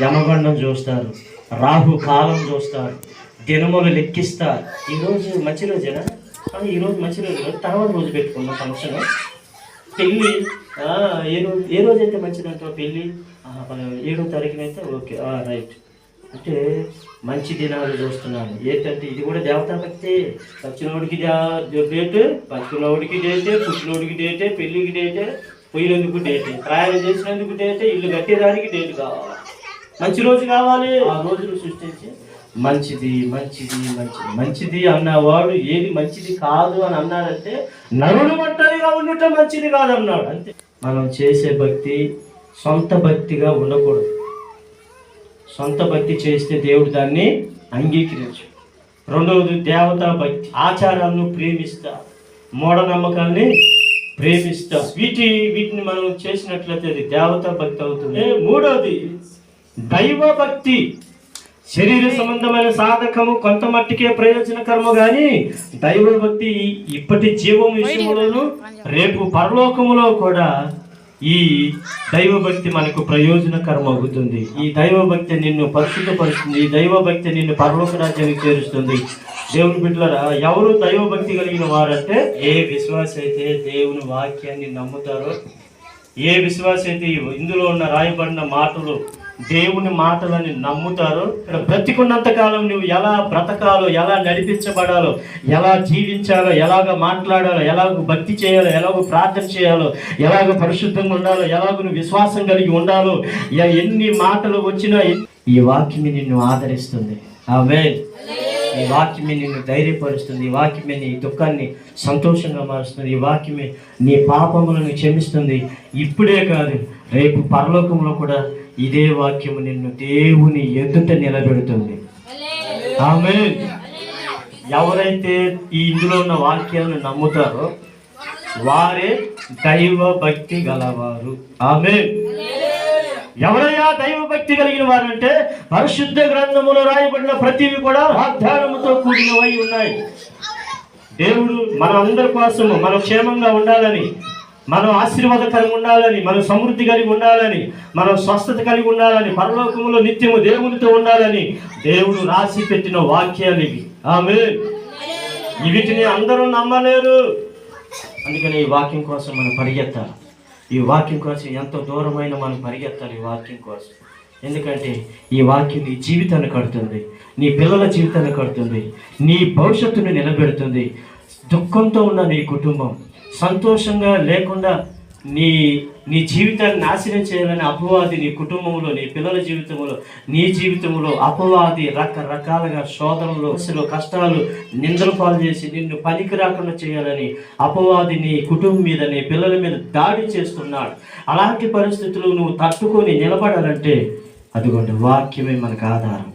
యమగండం చూస్తారు, రాహు కాలం చూస్తారు, దినములు లెక్కిస్తారు. ఈరోజు మంచి రోజేనా? ఈరోజు మంచి రోజు, తర్వాత రోజు పెట్టుకున్న ఫంక్షన్ పెళ్ళి. ఏ రోజు అయితే మంచిదంటావు? పెళ్ళి 7వ తారీఖునైతే ఓకే, రైట్. అంటే మంచి దినాలు చూస్తున్నాను. ఏంటంటే ఇది కూడా దేవతా భక్తి. వచ్చినోడికి డేట్, బతుకున్నోడికి డేటే, పుట్టినోడికి డేటే, పెళ్ళికి డేటే, పోయినందుకు డేటే, ప్రయాణం చేసినందుకు డేటే, ఇల్లు కట్టేదానికి డేట్ కావాలి, మంచి రోజు కావాలి. ఆ రోజులు సృష్టించి మంచిది మంచిది మంచిది మంచిది అన్నవాడు ఏది మంచిది కాదు అని అన్నాడంటే నరుడు ఒంటరిగా ఉండటం మంచిది కాదు అన్నాడు. అంతే. మనం చేసే భక్తి సొంత భక్తిగా ఉండకూడదు. సొంత భక్తి చేస్తే దేవుడు దాన్ని అంగీకరించు. రెండవది దేవతా భక్తి. ఆచారాలను ప్రేమిస్తా, మూఢనమ్మకాల్ని ప్రేమిస్తా. వీటిని మనం చేసినట్లయితే అది దేవతా భక్తి అవుతుంది. మూడవది దైవ భక్తి. శరీర సంబంధమైన సాధకము కొంత మట్టికే ప్రయోజనకరము, కానీ దైవ భక్తి ఇప్పటి జీవం విషయంలోనూ రేపు పరలోకములో కూడా ఈ దైవ భక్తి మనకు ప్రయోజనకరం అవుతుంది. ఈ దైవ భక్తి నిన్ను పరిశుద్ధపరుస్తుంది. ఈ దైవ భక్తి నిన్ను పరలోక రాజ్యానికి చేరుస్తుంది. దేవుని బిడ్డలారా, ఎవరు దైవ భక్తి కలిగిన వారంటే ఏ విశ్వాస అయితే దేవుని వాక్యాన్ని నమ్ముతారో, ఏ విశ్వాస అయితే ఇందులో ఉన్న రాయబడిన మాటలు దేవుని మాటలని నమ్ముతారో, ఇక్కడ బ్రతికున్నంత కాలం నువ్వు ఎలా బ్రతకాలో, ఎలా నడిపించబడాలో, ఎలా జీవించాలో, ఎలాగ మాట్లాడాలో, ఎలాగ భక్తి చేయాలో, ఎలాగో ప్రార్థన చేయాలో, ఎలాగ పరిశుద్ధంగా ఉండాలో, ఎలాగ నువ్వు విశ్వాసం కలిగి ఉండాలో, ఎన్ని మాటలు వచ్చినా ఈ వాక్యమే నిన్ను ఆదరిస్తుంది. ఆమేన్. ఈ వాక్యమే నిన్ను ధైర్యపరుస్తుంది. ఈ వాక్యమే నీ దుఃఖాన్ని సంతోషంగా మారుస్తుంది. ఈ వాక్యమే నీ పాపములను క్షమిస్తుంది. ఇప్పుడే కాదు, రేపు పరలోకంలో కూడా ఇదే వాక్యము నిన్ను దేవుని ఎదుట నిలబెడుతుంది. ఆమేన్. ఎవరైతే ఈ ఇందులో ఉన్న వాక్యాలను నమ్ముతారో వారే దైవ భక్తి గలవారు. ఆమేన్. ఎవరయ్యా దైవ భక్తి కలిగిన వారంటే పరిశుద్ధ గ్రంథములో రాయబడిన ప్రతివి కూడా వాగ్దానముతో కూడినవై ఉన్నాయి. దేవుడు మన అందరి కోసము మనం క్షేమంగా ఉండాలని, మనం ఆశీర్వాదకరంగా ఉండాలని, మనం సమృద్ధి కలిగి ఉండాలని, మనం స్వస్థత కలిగి ఉండాలని, పరలోకములో నిత్యము దేవునితో ఉండాలని దేవుడు రాసి పెట్టిన వాక్యాలు ఇవి. ఆమేన్. వీటిని అందరూ నమ్మలేరు. అందుకని ఈ వాక్యం కోసం మనం పరిగెత్తాలి. ఈ వాక్యం కోసం ఎంతో దూరమైన మనం పరిగెత్తాలి. ఈ వాక్యం కోసం. ఎందుకంటే ఈ వాక్యం నీ జీవితాన్ని కడుతుంది, నీ పిల్లల జీవితాన్ని కడుతుంది, నీ భవిష్యత్తును నిలబెడుతుంది. దుఃఖంతో ఉన్న నీ కుటుంబం సంతోషంగా లేకుండా నీ జీవితాన్ని నాశనం చేయాలని అపవాది నీ కుటుంబంలో, నీ పిల్లల జీవితంలో, నీ జీవితంలో అపవాది రకరకాలుగా శోధనలు, కష్టాలు, నిందలు పాలు చేసి నిన్ను పనికి రాకుండా చేయాలని అపవాది నీ కుటుంబం మీద, నీ పిల్లల మీద దాడి చేస్తున్నాడు. అలాంటి పరిస్థితులు నువ్వు తట్టుకొని నిలబడాలంటే అదిగోండి వాక్యమే మనకు ఆధారం.